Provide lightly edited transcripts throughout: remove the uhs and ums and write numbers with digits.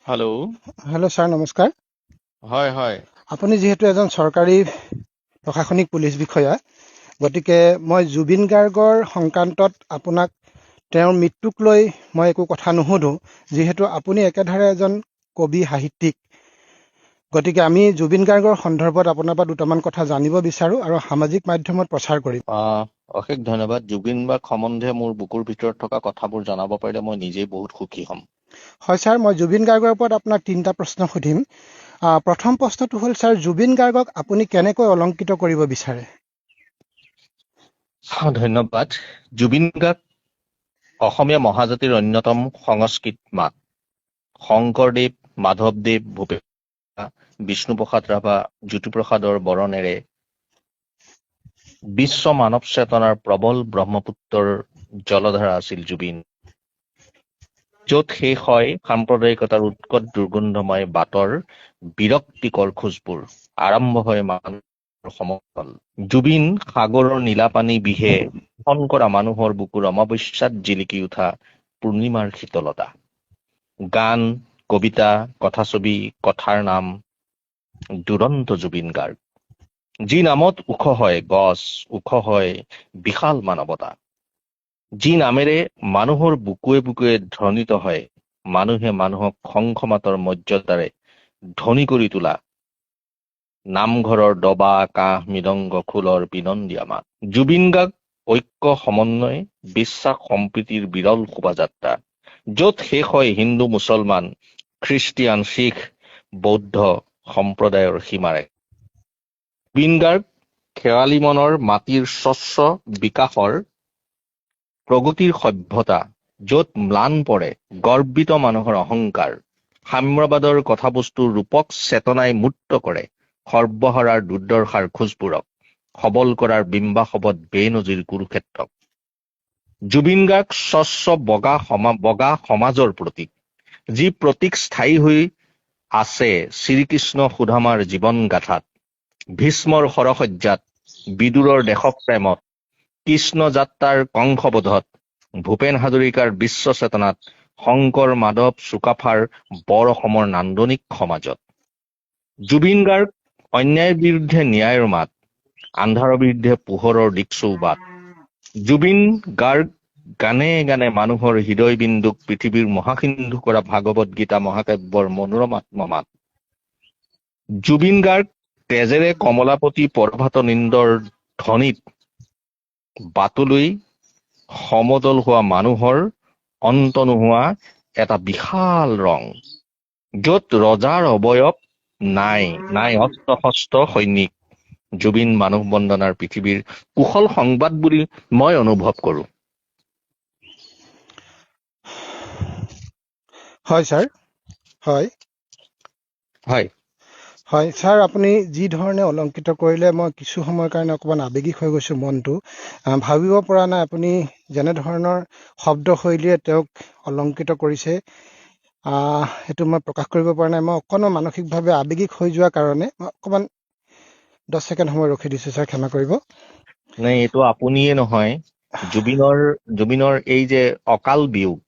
Hello'. Hello' sir, নমস্কাৰ। হয় হয়। আপুনি যিহেতু এজন চৰকাৰী প্ৰশাসনিক পুলিচ বিষয়া, গতিকে মই জুবিন গাৰ্গৰ সংক্ৰান্তত আপোনাক তেওঁৰ মৃত্যুক লৈ মই একো কথা নুসুধো, যিহেতু আপুনি একেধাৰে এজন কবি সাহিত্যিক। গতিকে আমি জুবিন গাৰ্গৰ সন্দৰ্ভত আপোনাৰ পৰা দুটামান কথা জানিব বিচাৰো আৰু সামাজিক মাধ্যমত প্ৰচাৰ কৰিম। অশেষ ধন্যবাদ। জুবিন বাৰ্গ সম্বন্ধে মোৰ বুকুৰ ভিতৰত থকা কথাবোৰ জনাব পাৰিলে মই নিজেই বহুত সুখী হ'ম। হয় ছাৰ, মই জুবিন গাৰ্গৰ ওপৰত আপোনাক 3টা প্ৰশ্ন সুধিম। প্ৰথম প্ৰশ্নটো হ'ল, ছাৰ, জুবিন গাৰ্গক আপুনি কেনেকৈ অলংকৃত কৰিব বিচাৰে? ধন্যবাদ। জুবিন গাৰ্গ অসমীয়া মহাজাতিৰ অন্যতম সংস্কৃত মাত। শংকৰদেৱ, মাধৱদেৱ, ভূপেন, বিষ্ণুপ্ৰসাদ ৰাভা, জ্যোতিপ্ৰসাদৰ বৰণেৰে বিশ্ব মানৱ চেতনাৰ প্ৰবল ব্ৰহ্মপুত্ৰৰ জলধাৰা আছিল জুবিন। য'ত শেষ হয় সাম্প্ৰদায়িকতাৰ উৎকট দুৰ্গন্ধময় বাটৰ বিৰক্তিকৰ খোজবোৰ, আৰম্ভ হয় মানুহৰ সমতল। জুবিন সাগৰৰ নীলাপানী বিহে শোষণ কৰা মানুহৰ বুকুৰ অমাৱস্যাত জিলিকি উঠা পূৰ্ণিমাৰ শীতলতা। গান, কবিতা, কথাছবি, কথাৰ নাম দুৰন্ত জুবিন গাৰ্গ। যি নামত ওখ হয় গছ, ওখ হয় বিশাল মানৱতা। যি নামেৰে মানুহৰ বুকুৱে বুকুৱে ধ্বনিত হয় মানুহে মানুহক খংখমাতৰ মৰ্যাদাৰে ধনী কৰি তোলা নামঘৰৰ দবা, কাঁহ, মৃদংগ, খোলৰ বিনন্দীয়া মাত। জুবিন গাৰ্গ ঐক্য, সমন্বয়, বিশ্বাস, সম্প্ৰীতিৰ বিৰল শোভাযাত্ৰা, য'ত শেষ হয় হিন্দু, মুছলমান, খ্ৰীষ্টিয়ান, শিখ, বৌদ্ধ সম্প্ৰদায়ৰ সীমাৰে। জুবিন গাৰ্গ খেৱালী মনৰ মাটিৰ স্বচ্ছ বিকাশৰ প্ৰগতিৰ সভ্যতা, য'ত ম্লান পৰে গৰ্বিত মানুহৰ অহংকাৰ, সাম্যবাদৰ কথাবস্তুৰ ৰূপক চেতনাই মূৰ্ত কৰে সৰ্বহাৰাৰ দুৰ্দশাৰ খোজবোৰক, সবল কৰাৰ বিম্বাসৱত বেনজিৰ কুৰুক্ষেত্ৰক। জুবিন গাৰ্গ স্বচ্ছ বগা সমাজৰ প্ৰতীক, যি প্ৰতীক স্থায়ী হৈ আছে শ্ৰীকৃষ্ণ সুধামাৰ জীৱন গাথাত, ভীষ্মৰ সৰসজ্জাত, বিদুৰৰ দেশপ্ৰেমত, কৃষ্ণ যাত্ৰাৰ কংসবোধত, ভূপেন হাজৰিকাৰ বিশ্ব চেতনাত, শংকৰ, মাধৱ, চুকাফাৰ বৰ অসমৰ নান্দনিক সমাজত। জুবিন গাৰ্গ অন্যায়ৰ বিৰুদ্ধে ন্যায়ৰ মাত, আন্ধাৰৰ বিৰুদ্ধে পোহৰৰ দিক্চৌবাত। জুবিন গাৰ্গ গানে গানে মানুহৰ হৃদয়বিন্দুক পৃথিৱীৰ মহাসিন্ধু কৰা ভাগৱত গীতা মহাকাব্যৰ মনোৰম আত্মমাত। জুবিন গাৰ্গ তেজেৰে কমলাপতি পৰভাত নিন্দৰ ধ্বনিত বাটলৈ সমদল হোৱা মানুহৰ অন্ত নোহোৱা এটা বিশাল ৰং, য'ত ৰজাৰ অবয়ব নাই অস্ত্ৰ শস্ত্ৰ সৈনিক। জুবিন মানৱ বন্দনাৰ পৃথিৱীৰ কুশল সংবাদ বুলি মই অনুভৱ কৰোঁ। হয় ছাৰ। হয় ছাৰ, আপুনি যি ধৰণে অলংকৃত কৰিলে, মই কিছু সময়ৰ কাৰণে অকণমান আৱেগিক হৈ গৈছোঁ। মনটো ভাবিব পৰা নাই আপুনি যেনেধৰণৰ শব্দশৈলীৰে তেওঁক অলংকৃত কৰিছে। সেইটো মই প্ৰকাশ কৰিব পৰা নাই। মই অকণমান মানসিকভাৱে আৱেগিক হৈ যোৱাৰ কাৰণে মই অকণমান 10 ছেকেণ্ড সময় ৰখি দিছোঁ ছাৰ, ক্ষমা কৰিব। নাই, এইটো আপুনিয়ে নহয়, জুবিনৰ এই যে অকাল বিয়োগ,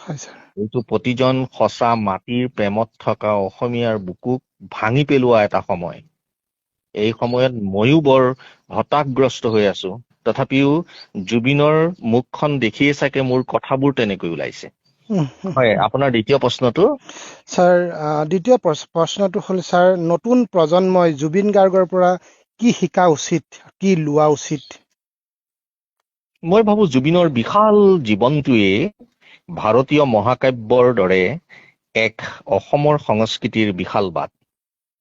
হয় ছাৰ। এইটো প্ৰতিজন সঁচা মাটিৰ প্ৰেমত থকা অসমীয়াৰ বুকুক ভাঙি পেলোৱা এটা সময়। এই সময়ত ময়ো বৰ হতাশগ্ৰস্ত হৈ আছো। তথাপিও জুবিনৰ মুখখন দেখিয়ে চাগে মোৰ কথাবোৰ তেনেকৈ ওলাইছে। হয়, আপোনাৰ দ্বিতীয় প্ৰশ্নটো? ছাৰ, দ্বিতীয় প্ৰশ্নটো হ'ল, ছাৰ, নতুন প্ৰজন্মই জুবিন গাৰ্গৰ পৰা কি শিকা উচিত, কি লোৱা উচিত? মই ভাবো জুবিনৰ বিশাল জীৱনটোৱে ভাৰতীয় মহাকাব্যৰ দৰে এক অসমৰ সংস্কৃতিৰ বিশাল বাট।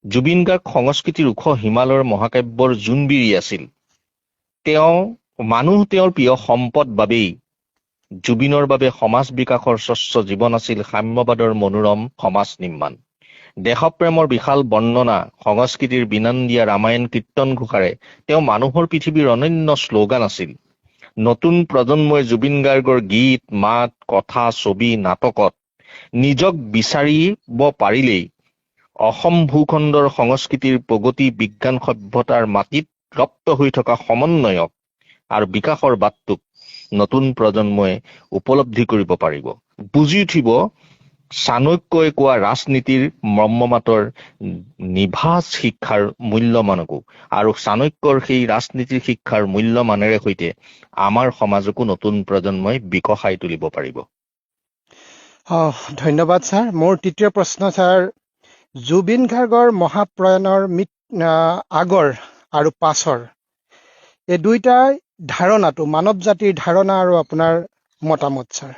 জুবিন গাৰ্গ সংস্কৃতিৰ ওখ হিমালয়ৰ মহাকাব্যৰ জোনবিৰি আছিল। তেওঁৰ প্ৰিয় সম্পদ বাবেই জুবিনৰ বাবে সমাজ বিকাশৰ স্বচ্ছ জীৱন আছিল সাম্যবাদৰ মনোৰম সমাজ নিৰ্মাণ। দেশপ্ৰেমৰ বিশাল বৰ্ণনা, সংস্কৃতিৰ বিনন্দীয়া ৰামায়ণ কীৰ্তন ঘোষাৰে তেওঁ মানুহৰ পৃথিৱীৰ অনন্য শ্লোগান আছিল। নতুন প্ৰজন্মই জুবিন গাৰ্গৰ গীত, মাত, কথা, ছবি, নাটকত নিজক বিচাৰিব পাৰিলেই অসম ভূখণ্ডৰ সংস্কৃতিৰ প্ৰগতি, বিজ্ঞান, সভ্যতাৰ মাটিত ৰপ্ত হৈ থকা সমন্বয়ক আৰু বিকাশৰ বাটটোক নতুন প্ৰজন্মই উপলব্ধি কৰিব পাৰিব, বুজি উঠিব চাণক্যই কোৱা ৰাজনীতিৰ মৰ্মমাতৰ নিভাঁজ শিক্ষাৰ মূল্যমানকো আৰু চাণক্যৰ সেই ৰাজনীতিৰ শিক্ষাৰ মূল্যমানেৰে সৈতে আমাৰ সমাজকো নতুন প্ৰজন্মই বিকশাই তুলিব পাৰিব। ধন্যবাদ ছাৰ। মোৰ তৃতীয় প্ৰশ্ন ছাৰ, জুবিন গাৰ্গৰ মহাপ্ৰয়াণৰ আগৰ আৰু পাছৰ এই দুইটাই ধাৰণাটো, মানৱ জাতিৰ ধাৰণা আৰু আপোনাৰ মতামত ছাৰ।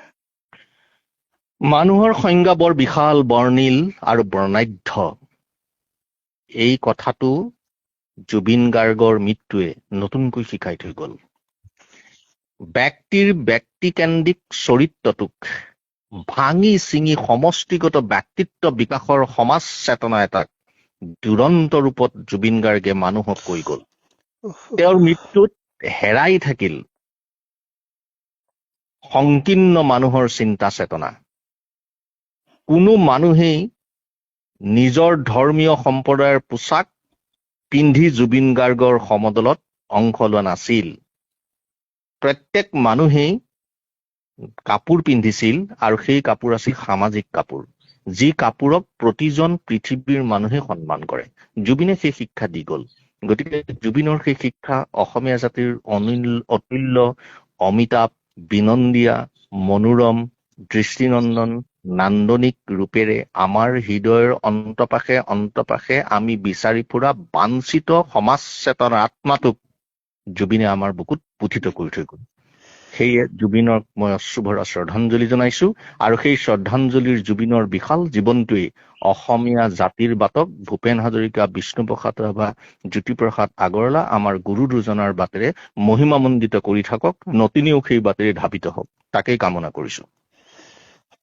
মানুহৰ সংজ্ঞা বৰ বিশাল, বৰ্ণিল আৰু বৰ্ণাঢ্য। এই কথাটো জুবিন গাৰ্গৰ মৃত্যুৱে নতুনকৈ শিকাই থৈ গ'ল। ব্যক্তিৰ ব্যক্তিকেন্দ্ৰিক চৰিত্ৰটোক ভাঙি চিঙি সমষ্টিগত ব্যক্তিত্ব বিকাশৰ সমাজ চেতনা এটাক দুৰন্ত ৰূপত জুবিন গাৰ্গে মানুহক কৈ গ'ল। তেওঁৰ মৃত্যুত হেৰাই থাকিল সংকীৰ্ণ মানুহৰ চিন্তা চেতনা। কোনো মানুহেই নিজৰ ধৰ্মীয় সম্প্ৰদায়ৰ পোছাক পিন্ধি জুবিন গাৰ্গৰ সমদলত অংশ লোৱা নাছিল। প্ৰত্যেক মানুহেই কাপোৰ পিন্ধিছিল আৰু সেই কাপোৰ আছিল সামাজিক কাপোৰ, যি কাপোৰক প্ৰতিজন পৃথিৱীৰ মানুহে সন্মান কৰে। জুবিনে সেই শিক্ষা দি গ'ল। গতিকে জুবিনৰ সেই শিক্ষা অসমীয়া জাতিৰ অতুল্য, অমিতাভ, বিনন্দীয়া, মনোৰম, দৃষ্টিনন্দন, নান্দনিক ৰূপেৰে আমাৰ হৃদয়ৰ অন্তপাশে আমি বিচাৰি ফুৰা বাঞ্ছিত সমাজ চেতনাৰ আত্মাটোক জুবিনে আমাৰ বুকুত পুথিত কৰি থৈ গ'ল। সেয়ে জুবিনক মই অশ্ৰুভৰা শ্ৰদ্ধাঞ্জলি জনাইছো আৰু সেই শ্ৰদ্ধাঞ্জলিৰ জুবিনৰ বিশাল জীৱনটোৱে অসমীয়া জাতিৰ বাটক ভূপেন হাজৰিকা, বিষ্ণুপ্ৰসাদ ৰাভা, জ্যোতিপ্ৰসাদ আগৰৱালা আমাৰ গুৰু দুজনাৰ বাটেৰে মহিমামণ্ডিত কৰি থাকক, নতুনেও সেই বাটেৰে ধাবিত হওক, তাকেই কামনা কৰিছো।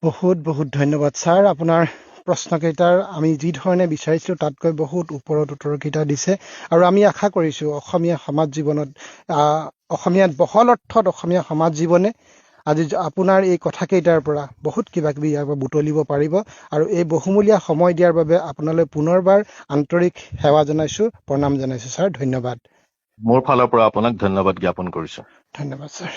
বহুত বহুত ধন্যবাদ ছাৰ। আপোনাৰ প্ৰশ্নকেইটাৰ আমি যি ধৰণে বিচাৰিছিলো তাতকৈ বহুত ওপৰত উত্তৰকেইটা দিছে আৰু আমি আশা কৰিছো অসমীয়া সমাজ জীৱনত অসমীয়াত বহল অৰ্থত অসমীয়া সমাজ জীৱনে আজি আপোনাৰ এই কথাকেইটাৰ পৰা বহুত কিবা কিবি ইয়াৰ পৰা বুটলিব পাৰিব আৰু এই বহুমূলীয়া সময় দিয়াৰ বাবে আপোনালৈ পুনৰবাৰ আন্তৰিক সেৱা জনাইছো, প্ৰণাম জনাইছো ছাৰ। ধন্যবাদ। মোৰ ফালৰ পৰা আপোনাক ধন্যবাদ জ্ঞাপন কৰিছো। ধন্যবাদ ছাৰ।